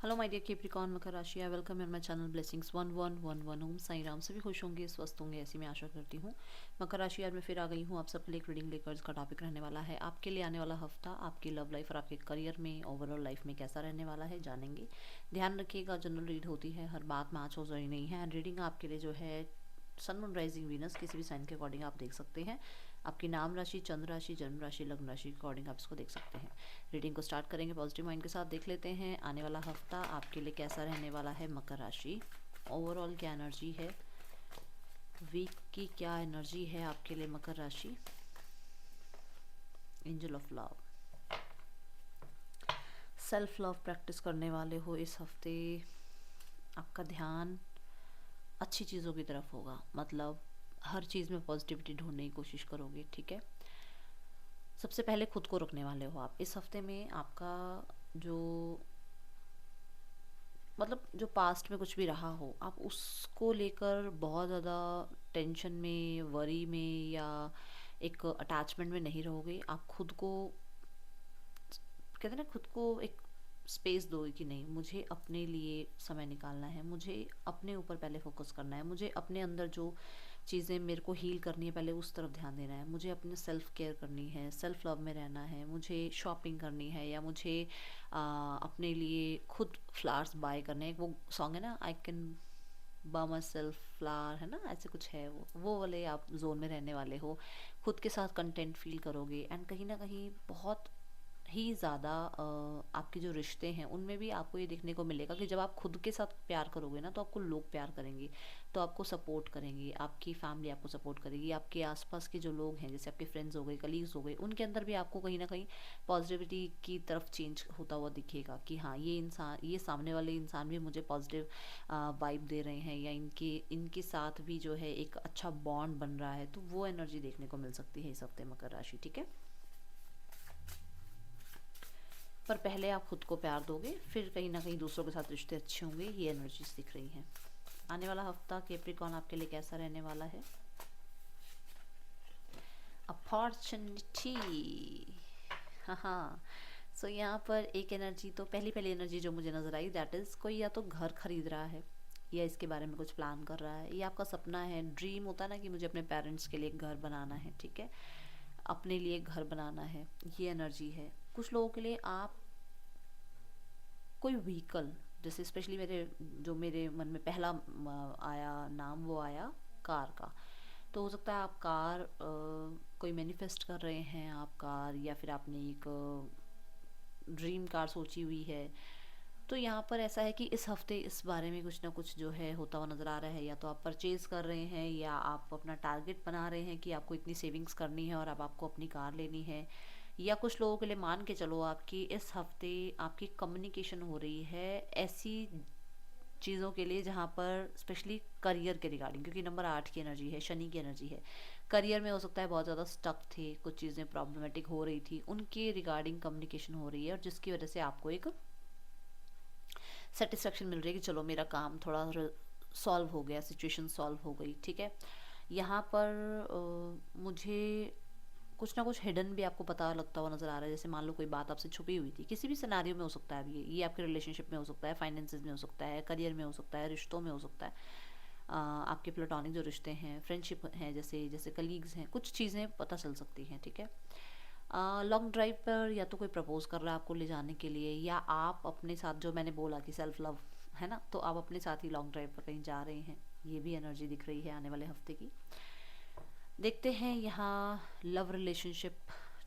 Hello my dear Capricorn मकर राशि, I welcome in my channel blessings 1111 ओम साई राम। सभी खुश होंगे, स्वस्थ होंगे, ऐसी मैं आशा करती हूँ। मकर राशि, आज मैं फिर आ गई हूँ आप सबके लिए एक रीडिंग लेकर। इसका टॉपिक रहने वाला है आपके लिए आने वाला हफ्ता आपकी लव लाइफ और आपके करियर में, ओवरऑल लाइफ में कैसा रहने वाला है, जानेंगे। ध्यान रखिएगा, जनरल रीड होती है, हर बात मैच हो रही नहीं है। रीडिंग आपके लिए जो है सन मून राइजिंग वीनस किसी भी साइन के अकॉर्डिंग आप देख सकते हैं। आपकी नाम राशि, चंद्र राशि, जन्म राशि, लग्न राशि के अकॉर्डिंग आप इसको देख सकते हैं। रीडिंग को स्टार्ट करेंगे पॉजिटिव माइंड के साथ। देख लेते हैं आने वाला हफ्ता आपके लिए कैसा रहने वाला है। मकर राशि, ओवरऑल क्या एनर्जी है, वीक की क्या एनर्जी है आपके लिए मकर राशि। Angel of love, self love practice करने वाले हो इस हफ्ते। आपका ध्यान अच्छी चीज़ों की तरफ होगा, मतलब हर चीज़ में पॉजिटिविटी ढूंढने की कोशिश करोगे, ठीक है। सबसे पहले खुद को रखने वाले हो आप इस हफ्ते में। आपका जो मतलब जो पास्ट में कुछ भी रहा हो, आप उसको लेकर बहुत ज़्यादा टेंशन में, वरी में या एक अटैचमेंट में नहीं रहोगे। आप खुद को कहते हैं ना, खुद को एक स्पेस दो कि नहीं, मुझे अपने लिए समय निकालना है, मुझे अपने ऊपर पहले फोकस करना है, मुझे अपने अंदर जो चीज़ें मेरे को हील करनी है पहले उस तरफ ध्यान देना है, मुझे अपने सेल्फ केयर करनी है, सेल्फ लव में रहना है, मुझे शॉपिंग करनी है, या मुझे अपने लिए खुद फ्लावर्स बाय करने हैं। वो सॉन्ग है ना, I can buy my self flower, है ना, ऐसे कुछ है। वो वाले आप जोन में रहने वाले हो। खुद के साथ कंटेंट फील करोगे। एंड कहीं ना कहीं बहुत ही ज़्यादा आपके जो रिश्ते हैं उनमें भी आपको ये देखने को मिलेगा कि जब आप खुद के साथ प्यार करोगे ना, तो आपको लोग प्यार करेंगे, तो आपको सपोर्ट करेंगे, आपकी फैमिली आपको सपोर्ट करेगी, आपके आसपास के जो लोग हैं जैसे आपके फ्रेंड्स हो गए, कलीग्स हो गए, उनके अंदर भी आपको कहीं ना कहीं पॉजिटिविटी की तरफ चेंज होता हुआ दिखेगा कि हाँ, ये इंसान, ये सामने वाले इंसान भी मुझे पॉजिटिव वाइब दे रहे हैं, या इनके इनके साथ भी जो है एक अच्छा बॉन्ड बन रहा है। तो वो एनर्जी देखने को मिल सकती है इस हफ्ते मकर राशि, ठीक है। पर पहले आप खुद को प्यार दोगे, फिर कहीं ना कहीं दूसरों के साथ रिश्ते अच्छे होंगे, ये एनर्जीज दिख रही हैं। आने वाला हफ्ता कैप्रिकॉन आपके लिए कैसा रहने वाला है। अपॉर्चुनिटी, हाँ हाँ। सो यहाँ पर एक एनर्जी, तो पहली पहली एनर्जी जो मुझे नज़र आई, दैट इज़ कोई या तो घर खरीद रहा है या इसके बारे में कुछ प्लान कर रहा है। ये आपका सपना है, ड्रीम होता है ना कि मुझे अपने पेरेंट्स के लिए एक घर बनाना है, ठीक है, अपने लिए एक घर बनाना है, ये एनर्जी है। कुछ लोगों के लिए आप कोई व्हीकल, जैसे स्पेशली जो मेरे मन में पहला आया नाम, वो आया कार का। तो हो सकता है आप कार कोई मैनिफेस्ट कर रहे हैं, आप कार, या फिर आपने एक ड्रीम कार सोची हुई है। तो यहाँ पर ऐसा है कि इस हफ्ते इस बारे में कुछ ना कुछ जो है होता हुआ नज़र आ रहा है। या तो आप परचेज़ कर रहे हैं, या आप अपना टारगेट बना रहे हैं कि आपको इतनी सेविंग्स करनी है और अब आपको अपनी कार लेनी है। या कुछ लोगों के लिए मान के चलो आपकी इस हफ्ते आपकी कम्युनिकेशन हो रही है ऐसी चीज़ों के लिए जहाँ पर स्पेशली करियर के रिगार्डिंग, क्योंकि नंबर 8 की एनर्जी है, शनि की एनर्जी है। करियर में हो सकता है बहुत ज़्यादा स्टक थे, कुछ चीज़ें प्रॉब्लमेटिक हो रही थी, उनके रिगार्डिंग कम्युनिकेशन हो रही है, और जिसकी वजह से आपको एक सेटिस्फेक्शन मिल रही है कि चलो मेरा काम थोड़ा सॉल्व हो गया, सिचुएशन सॉल्व हो गई, ठीक है। यहाँ पर मुझे कुछ ना कुछ हिडन भी आपको पता लगता हुआ नजर आ रहा है। जैसे मान लो कोई बात आपसे छुपी हुई थी, किसी भी सिनेरियो में हो सकता है। अब ये आपके रिलेशनशिप में हो सकता है, फाइनेंसेस में हो सकता है, करियर में हो सकता है, रिश्तों में हो सकता है, आपके प्लेटोनिक जो रिश्ते हैं, फ्रेंडशिप हैं, जैसे जैसे कलीग्स हैं, कुछ चीज़ें पता चल सकती हैं, ठीक है। लॉन्ग ड्राइव पर या तो कोई प्रपोज कर रहा है आपको ले जाने के लिए, या आप अपने साथ, जो मैंने बोला कि सेल्फ लव है ना, तो आप अपने साथ ही लॉन्ग ड्राइव पर कहीं जा रहे हैं। ये भी एनर्जी दिख रही है आने वाले हफ्ते की। देखते हैं यहाँ लव रिलेशनशिप,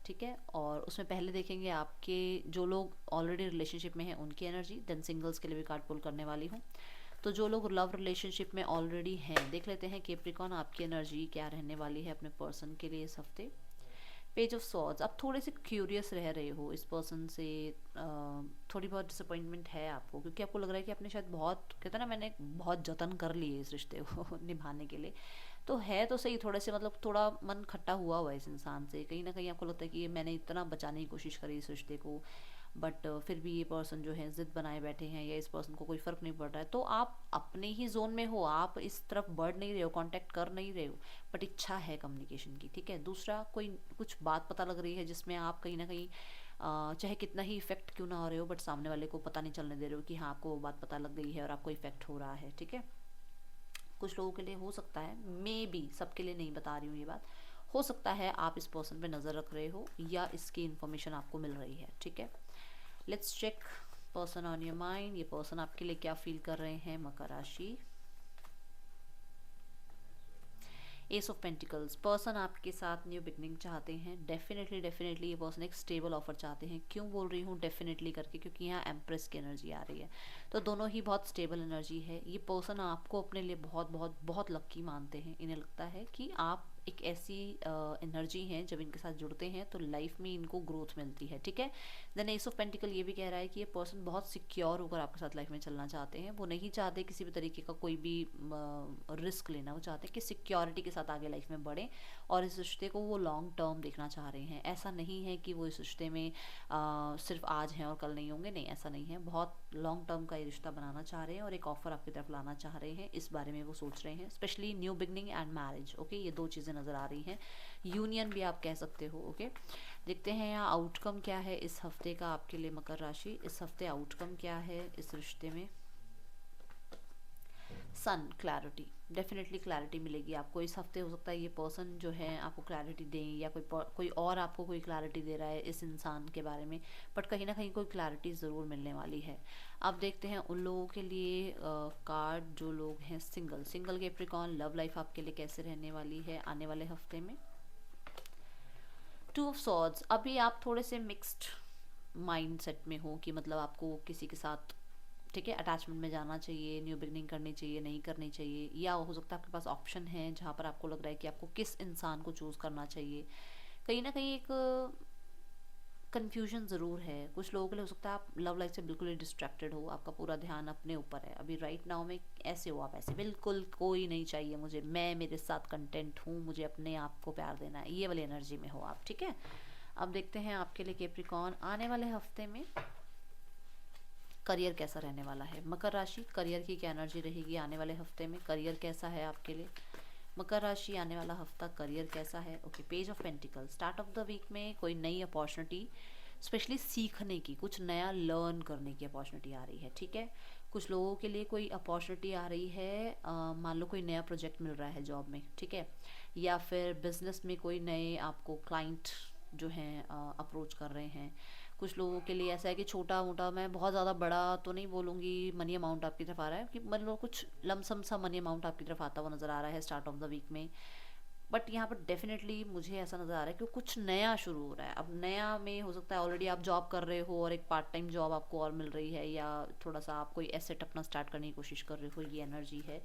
ठीक है, और उसमें पहले देखेंगे आपके जो लोग ऑलरेडी रिलेशनशिप में हैं उनकी एनर्जी, देन सिंगल्स के लिए भी कार्ड पुल करने वाली हूँ। तो जो लोग लव रिलेशनशिप में ऑलरेडी हैं, देख लेते हैं कैप्रिकॉन आपकी एनर्जी क्या रहने वाली है अपने पर्सन के लिए इस हफ्ते। पेज ऑफ सॉर्ड्स, आप थोड़े से क्यूरियस रह रहे हो इस पर्सन से, थोड़ी बहुत डिसअपॉइंटमेंट है आपको, क्योंकि आपको लग रहा है कि आपने शायद बहुत, कहते हैं ना, मैंने बहुत जतन कर लिए इस रिश्ते को निभाने के लिए। तो है तो सही, थोड़े से मतलब थोड़ा मन खट्टा हुआ हुआ है इस इंसान से। कहीं ना कहीं आपको लगता है कि ये मैंने इतना बचाने की कोशिश करी इस रिश्ते को, बट फिर भी ये पर्सन जो है जिद बनाए बैठे हैं, या इस पर्सन को कोई फ़र्क नहीं पड़ रहा है। तो आप अपने ही जोन में हो, आप इस तरफ बढ़ नहीं रहे हो, कांटेक्ट कर नहीं रहे हो, बट इच्छा है कम्युनिकेशन की, ठीक है। दूसरा, कोई कुछ बात पता लग रही है जिसमें आप कहीं ना कहीं चाहे कितना ही इफेक्ट क्यों ना हो रहे हो, बट सामने वाले को पता नहीं चलने दे रहे हो कि हाँ आपको वो बात पता लग गई है और आपको इफेक्ट हो रहा है, ठीक है। कुछ लोगों के लिए हो सकता है, मे बी सबके लिए नहीं बता रही हूँ ये बात, हो सकता है आप इस पर्सन पे नज़र रख रहे हो या इसकी इन्फॉर्मेशन आपको मिल रही है, ठीक है। Let's check person on your mind, ये पर्सन आपके लिए क्या फील कर रहे हैं, मकर राशि। एस ऑफ पेंटिकल्स, पर्सन आपके साथ न्यू बिगनिंग चाहते हैं। डेफिनेटली डेफिनेटली ये पर्सन एक स्टेबल ऑफर चाहते हैं। क्यों बोल रही हूँ डेफिनेटली करके, क्योंकि यहाँ एम्प्रेस की एनर्जी आ रही है, तो दोनों ही बहुत स्टेबल एनर्जी है। ये पर्सन आपको अपने लिए बहुत बहुत बहुत लक्की मानते हैं। इन्हें लगता है कि आप एक ऐसी एनर्जी हैं, जब इनके साथ जुड़ते हैं तो लाइफ में इनको ग्रोथ मिलती है, ठीक है। देन एस ऑफ पेंटिकल ये भी कह रहा है कि ये पर्सन बहुत सिक्योर होकर आपके साथ लाइफ में चलना चाहते हैं। वो नहीं चाहते किसी भी तरीके का कोई भी रिस्क लेना, वो चाहते हैं कि सिक्योरिटी के साथ आगे लाइफ में बढ़ें और इस रिश्ते को वो लॉन्ग टर्म देखना चाह रहे हैं। ऐसा नहीं है कि वो इस रिश्ते में सिर्फ आज हैं और कल नहीं होंगे, नहीं ऐसा नहीं है। बहुत लॉन्ग टर्म का ये रिश्ता बनाना चाह रहे हैं और एक ऑफर आपकी तरफ लाना चाह रहे हैं, इस बारे में वो सोच रहे हैं। Specially new beginning and marriage, okay, ये दो चीज़ें नज़र आ रही हैं। यूनियन भी आप कह सकते हो, ओके। देखते हैं यहाँ आउटकम क्या है इस हफ्ते का आपके लिए मकर राशि। इस हफ्ते आउटकम क्या है इस रिश्ते में। सन, क्लैरिटी, डेफिनेटली क्लैरिटी मिलेगी आपको इस हफ्ते। हो सकता है ये पर्सन जो है आपको क्लैरिटी दें या कोई और आपको कोई क्लैरिटी दे रहा है इस इंसान के बारे में, बट कहीं ना कहीं कोई क्लैरिटी ज़रूर मिलने वाली है। अब देखते हैं उन लोगों के लिए कार्ड, जो लोग हैं सिंगल कैप्रिकॉर्न, लव लाइफ आपके लिए कैसे रहने वाली है आने वाले हफ्ते में। टू ऑफ सॉर्ड्स, अभी आप थोड़े से मिक्स्ड माइंड सेट में हो कि मतलब आपको किसी के साथ, ठीक है, अटैचमेंट में जाना चाहिए, न्यू बिगनिंग करनी चाहिए, नहीं करनी चाहिए, या हो सकता है आपके पास ऑप्शन है जहाँ पर आपको लग रहा है कि आपको किस इंसान को चूज़ करना चाहिए। कहीं ना कहीं एक कन्फ्यूजन ज़रूर है कुछ लोगों के लिए। हो सकता है आप लव लाइफ से बिल्कुल ही डिस्ट्रैक्टेड हो, आपका पूरा ध्यान अपने ऊपर है अभी राइट नाउ में, ऐसे हो आप, ऐसे बिल्कुल कोई नहीं चाहिए मुझे, मैं मेरे साथ कंटेंट हूँ, मुझे अपने आप को प्यार देना है, ये वाली एनर्जी में हो आप, ठीक है। अब देखते हैं आपके लिए कैप्रिकॉर्न आने वाले हफ्ते में करियर कैसा रहने वाला है। मकर राशि, करियर की क्या एनर्जी रहेगी आने वाले हफ्ते में, करियर कैसा है आपके लिए मकर राशि, आने वाला हफ्ता करियर कैसा है। Okay, page of pentacle, start of the week में कोई नई अपॉर्चुनिटी, स्पेशली सीखने की, कुछ नया लर्न करने की अपॉर्चुनिटी आ रही है, ठीक है। कुछ लोगों के लिए कोई अपॉर्चुनिटी आ रही है, मान लो कोई नया प्रोजेक्ट मिल रहा है जॉब में, ठीक है, या फिर बिजनेस में कोई नए आपको क्लाइंट जो हैं अप्रोच कर रहे हैं। कुछ लोगों के लिए ऐसा है कि छोटा मोटा, मैं बहुत ज़्यादा बड़ा तो नहीं बोलूँगी, मनी अमाउंट आपकी तरफ आ रहा है कि मतलब कुछ लमसम सा मनी अमाउंट आपकी तरफ आता हुआ नज़र आ रहा है स्टार्ट ऑफ द वीक में। बट यहाँ पर डेफिनेटली मुझे ऐसा नज़र आ रहा है कि कुछ नया शुरू हो रहा है। अब नया में हो सकता है ऑलरेडी आप जॉब कर रहे हो और एक पार्ट टाइम जॉब आपको और मिल रही है, या थोड़ा सा आप कोई एसेट अपना स्टार्ट करने की कोशिश कर रहे हो, ये एनर्जी है।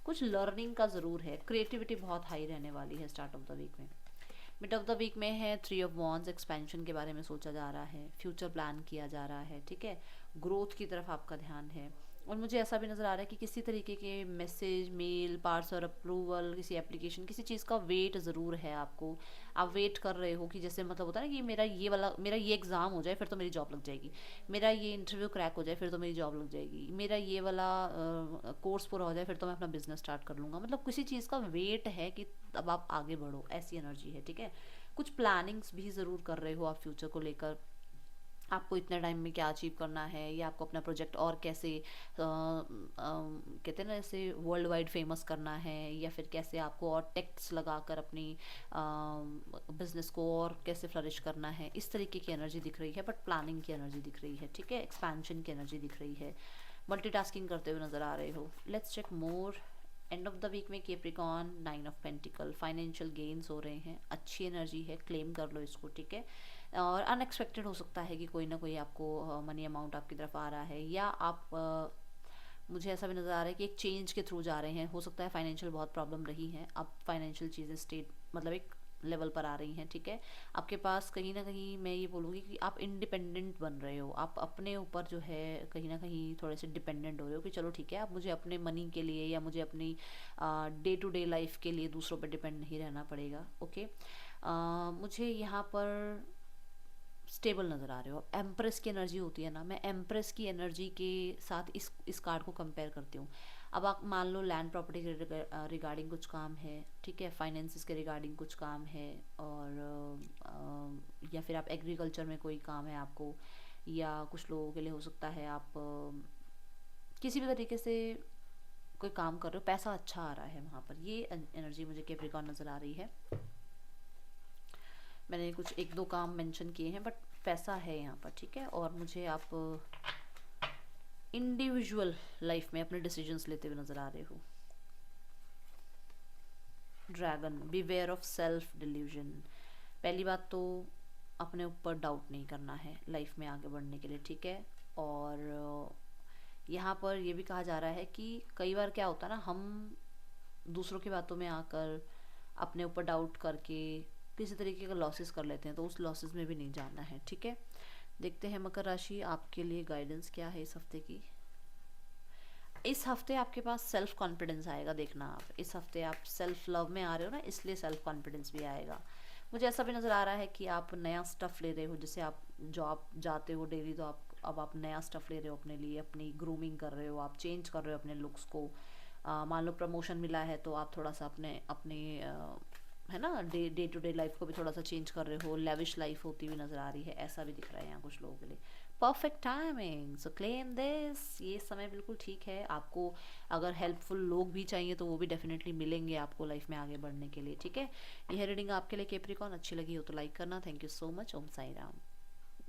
कुछ लर्निंग का ज़रूर है, क्रिएटिविटी बहुत हाई रहने वाली है स्टार्ट ऑफ द वीक में। मिड ऑफ द वीक में है थ्री ऑफ वॉन्ड्स, एक्सपेंशन के बारे में सोचा जा रहा है, फ्यूचर प्लान किया जा रहा है, ठीक है, ग्रोथ की तरफ आपका ध्यान है। और मुझे ऐसा भी नज़र आ रहा है कि किसी तरीके के मैसेज, मेल, पार्सल अप्रूवल, किसी एप्लीकेशन, किसी चीज़ का वेट ज़रूर है आपको। आप वेट कर रहे हो कि जैसे मतलब होता है ना कि मेरा ये एग्ज़ाम हो जाए फिर तो मेरी जॉब लग जाएगी, मेरा ये इंटरव्यू क्रैक हो जाए फिर तो मेरी जॉब लग जाएगी, मेरा ये वाला कोर्स पूरा हो जाए फिर तो मैं अपना बिजनेस स्टार्ट कर लूँगा। मतलब किसी चीज़ का वेट है कि अब आप आगे बढ़ो, ऐसी एनर्जी है, ठीक है। कुछ प्लानिंग्स भी ज़रूर कर रहे हो आप फ्यूचर को लेकर, आपको इतने टाइम में क्या अचीव करना है, या आपको अपना प्रोजेक्ट और कैसे कहते हैं ना ऐसे वर्ल्ड वाइड फेमस करना है, या फिर कैसे आपको और टेक्स लगाकर अपनी बिजनेस को और कैसे फ्लरिश करना है। इस तरीके की एनर्जी दिख रही है, बट प्लानिंग की एनर्जी दिख रही है, ठीक है, एक्सपेंशन की एनर्जी दिख रही है, मल्टीटास्किंग करते हुए नज़र आ रहे हो। Let's check more. End of the week में Capricorn, nine of pentacles, financial gains हो रहे हैं, अच्छी एनर्जी है, क्लेम कर लो इसको, ठीक है। और अनएक्सपेक्टेड हो सकता है कि कोई ना कोई आपको मनी अमाउंट आपकी तरफ आ रहा है, या आप मुझे ऐसा भी नज़र आ रहा है कि एक चेंज के थ्रू जा रहे हैं। हो सकता है फाइनेंशियल बहुत प्रॉब्लम रही है, अब फाइनेंशियल चीज़ें स्टेट मतलब एक लेवल पर आ रही हैं, ठीक है। आपके पास कहीं ना कहीं मैं ये बोलूँगी कि आप इंडिपेंडेंट बन रहे हो, आप अपने ऊपर जो है कहीं ना कहीं थोड़े से डिपेंडेंट हो रहे हो कि चलो ठीक है, अब मुझे अपने मनी के लिए या मुझे अपनी डे टू डे लाइफ के लिए दूसरों पर डिपेंड नहीं रहना पड़ेगा, ओके। मुझे यहाँ पर स्टेबल नज़र आ रहे हो। एम्प्रेस की एनर्जी होती है ना, मैं एम्प्रेस की एनर्जी के साथ इस कार्ड को कंपेयर करती हूँ। अब आप मान लो लैंड प्रॉपर्टी के रिगार्डिंग कुछ काम है, ठीक है, फाइनेंसिस के रिगार्डिंग कुछ काम है, और या फिर आप एग्रीकल्चर में कोई काम है आपको, या कुछ लोगों के लिए हो सकता है आप किसी भी तरीके से कोई काम कर रहे हो, पैसा अच्छा आ रहा है वहाँ पर, ये एनर्जी मुझे कैप्रिकॉर्न नज़र आ रही है। मैंने कुछ एक दो काम मेंशन किए हैं, बट पैसा है यहाँ पर, ठीक है। और मुझे आप इंडिविजुअल लाइफ में अपने डिसीजंस लेते हुए नज़र आ रहे हो। Dragon, beware of self delusion. पहली बात तो अपने ऊपर डाउट नहीं करना है लाइफ में आगे बढ़ने के लिए, ठीक है। और यहाँ पर ये भी कहा जा रहा है कि कई बार क्या होता है ना, हम दूसरों की बातों में आकर अपने ऊपर डाउट करके किसी तरीके का लॉसेस कर लेते हैं, तो उस लॉसेस में भी नहीं जाना है, ठीक है। देखते हैं मकर राशि आपके लिए गाइडेंस क्या है इस हफ्ते की। इस हफ्ते आपके पास सेल्फ कॉन्फिडेंस आएगा, देखना आप इस हफ्ते आप सेल्फ लव में आ रहे हो ना, इसलिए सेल्फ कॉन्फिडेंस भी आएगा। मुझे ऐसा भी नज़र आ रहा है कि आप नया स्टफ़ ले रहे हो, जैसे आप जॉब जाते हो डेली, तो आप अब आप नया स्टफ़ ले रहे हो अपने लिए, अपनी ग्रूमिंग कर रहे हो, आप चेंज कर रहे हो अपने लुक्स को। मान लो प्रमोशन मिला है तो आप थोड़ा सा अपने अपने है ना, डे टू डे लाइफ को भी थोड़ा सा चेंज कर रहे हो, लेविश लाइफ होती हुई नज़र आ रही है, ऐसा भी दिख रहा है यहाँ कुछ लोगों के लिए। Perfect timing, so claim this, ये समय बिल्कुल ठीक है आपको। अगर हेल्पफुल लोग भी चाहिए तो वो भी डेफिनेटली मिलेंगे आपको लाइफ में आगे बढ़ने के लिए, ठीक है। यह रीडिंग आपके लिए कैप्रिकॉर्न अच्छी लगी हो तो लाइक करना। Thank you so much. Om Sai Ram.